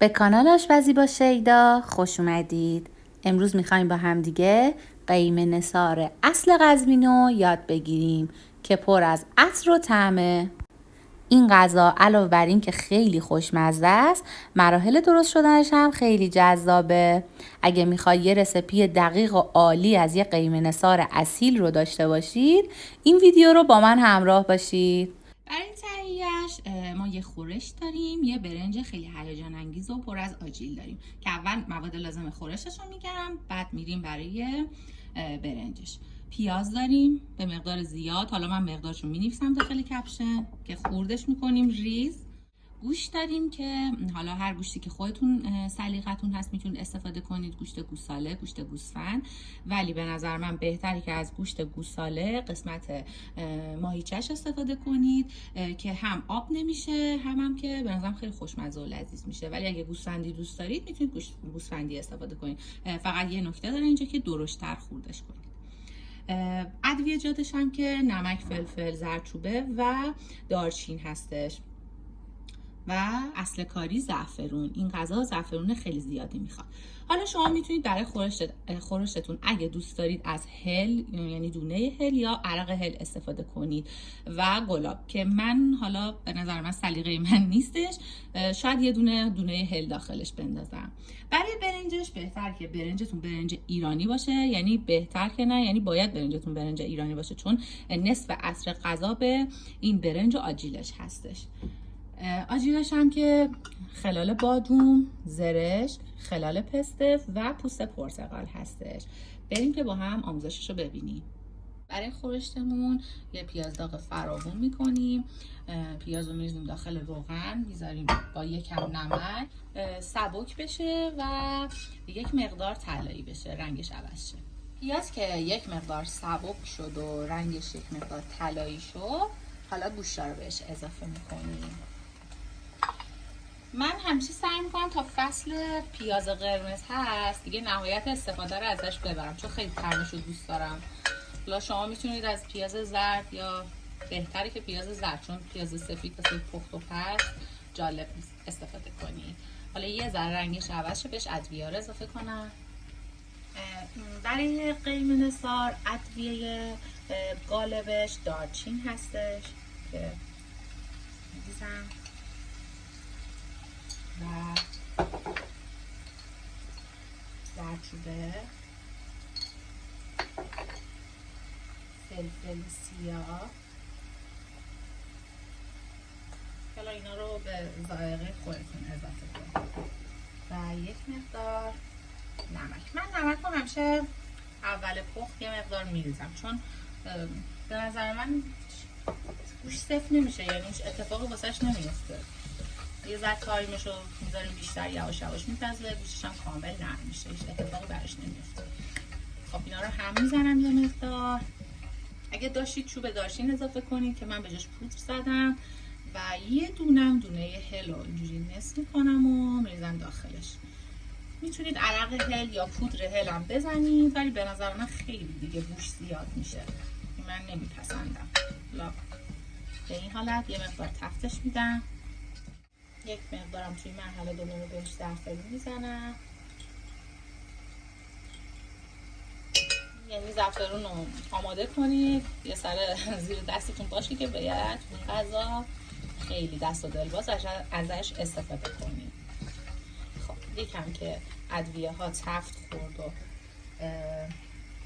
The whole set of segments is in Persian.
به کانال آشپزی با شیدا خوش اومدید. امروز میخوایم با هم دیگه قیمه نثار اصل قزوینی یاد بگیریم که پر از عطر و طعمه. این غذا علاوه بر این که خیلی خوشمزه است، مراحل درست شدنش هم خیلی جذابه. اگه میخوای یه رسیپی دقیق و عالی از یه قیمه نثار اصیل رو داشته باشید، این ویدیو رو با من همراه باشید. برای تهیه‌اش ما یه خورش داریم، یه برنج خیلی هیجان انگیز و پر از آجیل داریم که اول مواد لازم خورشش رو میگم، بعد میریم برای برنجش. پیاز داریم به مقدار زیاد، حالا من مقدارشو مینویسم داخل کپشن که خوردش میکنیم ریز. گوشت داریم که حالا هر گوشتی که خودتون سلیقتون هست میتونید استفاده کنید، گوشت گوساله، گوشت گوسفند، ولی به نظر من بهتره که از گوشت گوساله قسمت ماهیچه‌اش استفاده کنید که هم آب نمیشه هم که به نظرم خیلی خوشمزه و لذیذ میشه. ولی اگه گوسفندی دوست دارید میتونید گوسفندی استفاده کنید. فقط یه نکته داره اینجا که درشت‌تر خوردش کنید. ادویه‌جاتش هم که نمک، فلفل، زردچوبه و دارچین هستش و اصل کاری زعفرون. این غذا زعفرون خیلی زیادی میخواد. حالا شما میتونید برای خورشتتون اگه دوست دارید از هل، یعنی دونه هل یا عرق هل استفاده کنید و گلاب که من حالا به نظر من سلیقه من نیستش، شاید یه دونه هل داخلش بندازم. برای برنجش بهتر که برنجتون برنج ایرانی باشه، یعنی بهتر که نه، یعنی باید برنجتون برنج ایرانی باشه چون نصف عصر غذا به این برنج و آجیلش هستش. آجیلش هم که خلال بادوم، زرشک، خلال پسته و پوست پرتقال هستش. بریم که با هم آموزشش رو ببینیم. برای خورشتمون یه پیاز داغ فراوون میکنیم. پیاز رو میریزیم داخل روغن، میذاریم با یکم نمک سبک بشه و یک مقدار طلایی بشه، رنگش عوض شه. پیاز که یک مقدار سبک شد و رنگش یک مقدار طلایی شد، حالا گوشت رو بهش اضافه میکنیم. من همیشه سعی میکنم تا فصل پیاز قرمز هست دیگه نهایت استفاده رو ازش ببرم چون خیلی طعمش رو دوست دارم. حالا شما میتونید از پیاز زرد یا بهتره که پیاز زرد چون پیاز سفید واسه پخت و پز جالب استفاده کنید. حالا یه ذره رنگش عوض شه، بهش ادویه رو اضافه کنم. برای قیمه نثار ادویه غالبش دارچین هستش که می‌ریزم و زردچوبه، فلفل سیاه. حالا اینا رو به ذائقه خودتون اضافه کنید و یک مقدار نمک. من نمک رو همیشه اول پخت یه مقدار میریزم چون به نظر من گوشت سفت نمیشه، یعنی هیچ اتفاقی واسش نمیفته. یه ذره تایمش رو میذاریم بیشتر، یواش یواش میپزه، گوشتش هم کامل نرم میشه، هیچ اتفاقی براش نمیفته. خب اینا رو هم میزنم یه مقدار. اگه داشتید چوب دارچین اضافه کنید که من بهش پودر زدم و یه دونه هل رو اینجوری نصف میکنم و میریزم داخلش. میتونید عرق هل یا پودر هل هم بزنید ولی به نظر من خیلی دیگه بوش زیاد میشه، من نمیپسندم. به این حالت یه مقدار تفتش میدم. یک مقدارم توی مرحله دوم بهش زعفرون میزنم، یعنی زعفرون رو آماده کنید یه سر زیر دستتون باشه که باید این غذا خیلی دست و دل باز ازش استفاده کنید. خب یکم که ادویه ها تفت خورد و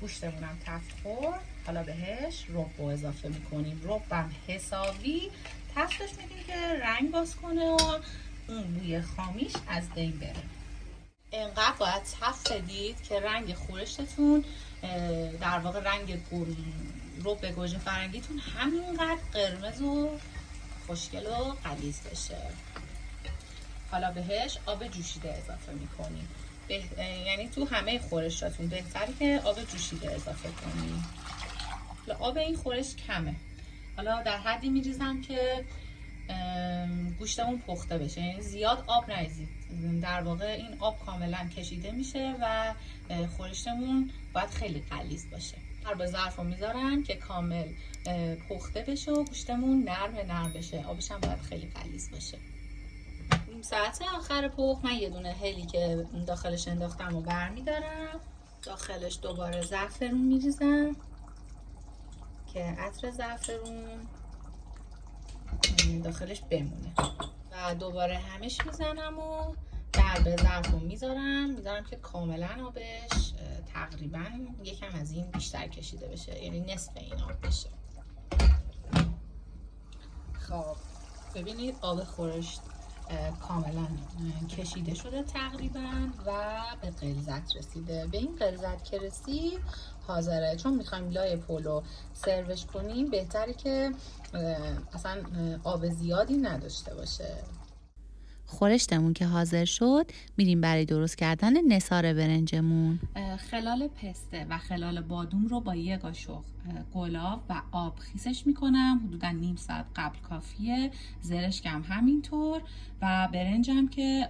گوشتمون هم تفت خورد، حالا بهش رب رو اضافه میکنیم. رب هم حسابی تفتش میدیم که رنگ باز کنه و اون بوی خامیش از بین بره. اینقدر باید تفت بدید که رنگ خورشتتون، در واقع رنگ رب گوجه فرنگیتون همینقدر قرمز و خوشگل و غلیظ بشه. حالا بهش آب جوشیده اضافه میکنیم. یعنی تو همه خورشاتون بهتره که آب جوشیده اضافه کنیم. آب این خورش کمه، حالا در حدی میریزم که گوشتمون پخته بشه، یعنی زیاد آب نریزید. در واقع این آب کاملا کشیده میشه و خورشتمون باید خیلی غلیظ باشه. با ظرف رو میذارم که کامل پخته بشه و گوشتمون نرم بشه. آبش هم باید خیلی غلیظ باشه. نیم ساعت آخر پخت من یه دونه هلی که داخلش انداختم و برمیدارم. داخلش دوباره زعفرون میریزم که عطر زعفرون داخلش بمونه و دوباره همش میزنم و در به ظرفو میذارم که کاملا آبش تقریبا یکم از این بیشتر کشیده بشه، یعنی نصف این آب بشه. خب ببینید آب خورش کاملا کشیده شده تقریبا و به غلظت رسیده. به این غلظت که رسید حاضره. چون میخوایم لای پلو سروش کنیم بهتره که اصلا آب زیادی نداشته باشه. خورشتمون که حاضر شد میریم برای درست کردن نثار برنجمون. خلال پسته و خلال بادوم رو با یک قاشق گلاب و آب خیسش میکنم. حدودا نیم ساعت قبل کافیه. زرشکم همینطور و برنجم که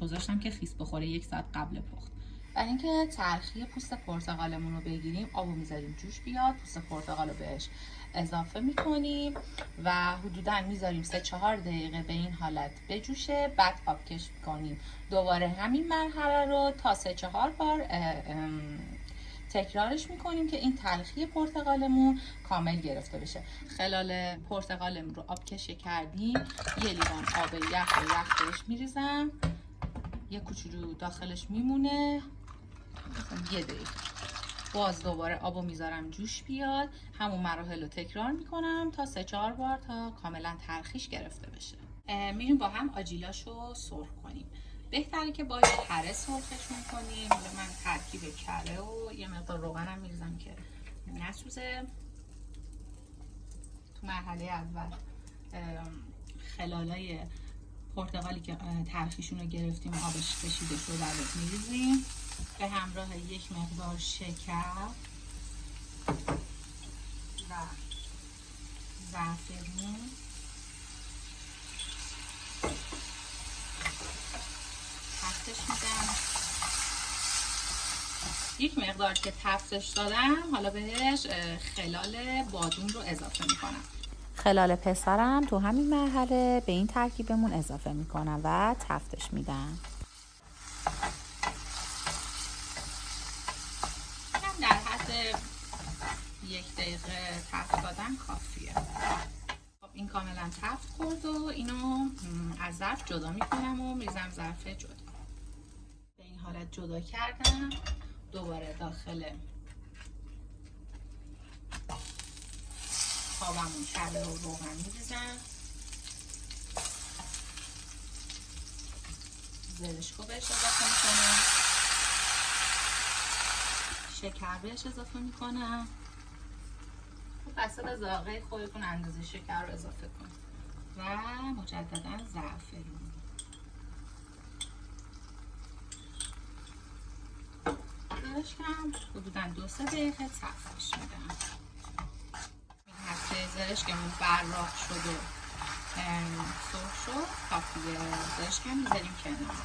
گذاشتم که خیس بخوره 1 ساعت قبل پخت. برای اینکه ترخی پوست پرتقالمون رو بگیریم آبو میذاریم جوش بیاد، پوست پرتقال رو بهش اضافه میکنیم و حدودا میذاریم 3-4 دقیقه به این حالت بجوشه. بعد آب کش میکنیم. دوباره همین مرحله رو تا 3-4 بار تکرارش میکنیم که این تلخی پرتقالمون کامل گرفته بشه. خلال پرتقالمون رو آب کش کردیم. یه لیوان آب یخ بهش میریزم. یه کوچولو داخلش میمونه مثلا 1 دقیقه. باز دوباره آبو میذارم جوش بیاد. همون مراحل رو تکرار میکنم تا 3-4 بار تا کاملا ترخیش گرفته بشه. میریم با هم آجیلاشو سرخ کنیم. بهتره که با کره سرخشون کنیم. من ترکیب کره و یه مقدار روغنم میریزم که نسوزه. تو مرحله اول خلالای پرتقالی که ترخیشون رو گرفتیم آبش کشیده شده رو میریزیم به همراه یک مقدار شکر و زعفرون. تفتش میدم. یک مقدار که تفتش دادم حالا بهش خلال بادوم رو اضافه میکنم. خلال پسرم تو همین مرحله به این ترکیبمون اضافه میکنم و تفتش میدم. در حد 1 دقیقه تفت دادن کافیه. خب این کاملا تفت خورد و اینو از ظرف جدا میکنم و میریزم ظرف جدا. به این حالت جدا کردم. دوباره داخل تابمون کره و روغن میریزم. زرشکو بهش اضافه میکنم. شکر بهش اضافه میکنم. بسته به ذائقه خودتون اندازه شکر رو اضافه کنید و مجددا زعفرون. زرشکم حدودا 2-3 دقیقه تفتش میدم. این هفته زرشکمون براق شد و سرخ شد کافیه. زرشکم میذاریم کنار.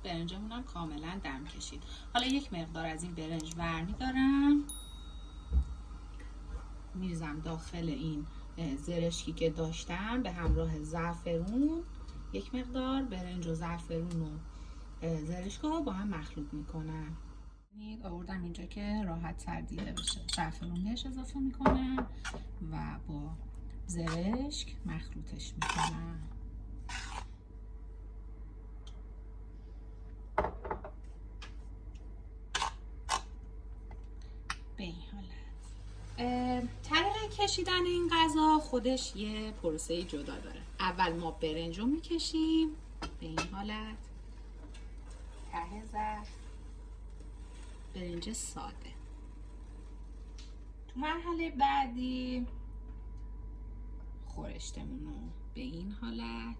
برنجمون هم کاملا دم کشید. حالا یک مقدار از این برنج برمیدارم میریزم داخل این زرشکی که داشتم به همراه زعفرون. یک مقدار برنج و زعفرون و زرشکو با هم مخلوط میکنم. آوردم اینجا که راحت تر دیده بشه. زعفرون بهش اضافه میکنم و با زرشک مخلوطش میکنم. به این حالت. طریق کشیدن این غذا خودش یه پروسه جدا داره. اول ما برنج رو میکشیم به این حالت ته ظرف. برنج ساده. تو مرحله بعدی خورشتمون رو به این حالت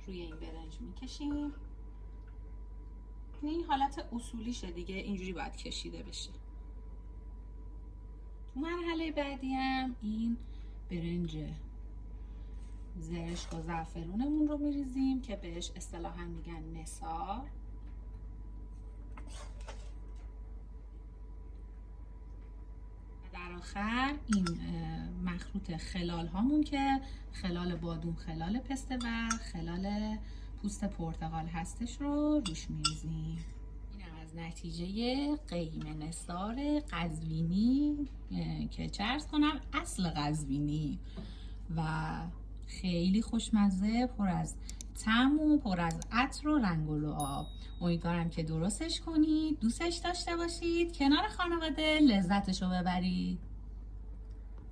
روی این برنج میکشیم. این حالت اصولیشه دیگه، اینجوری باید کشیده بشه. تو مرحله بعدی هم این برنج زرشک و زعفرونمون رو میریزیم که بهش اصطلاحاً میگن نثار. در آخر این مخلوط خلال هامون که خلال بادوم، خلال پسته و خلال پوست پرتقال هستش رو روش میریزیم. این از نتیجه قیم نثار قزوینی که چه عرض کنم اصل قزوینی و خیلی خوشمزه، پر از طعم و پر از عطر و رنگ و لعاب. امیدوارم که درستش کنید، دوستش داشته باشید، کنار خانواده لذتش رو ببرید.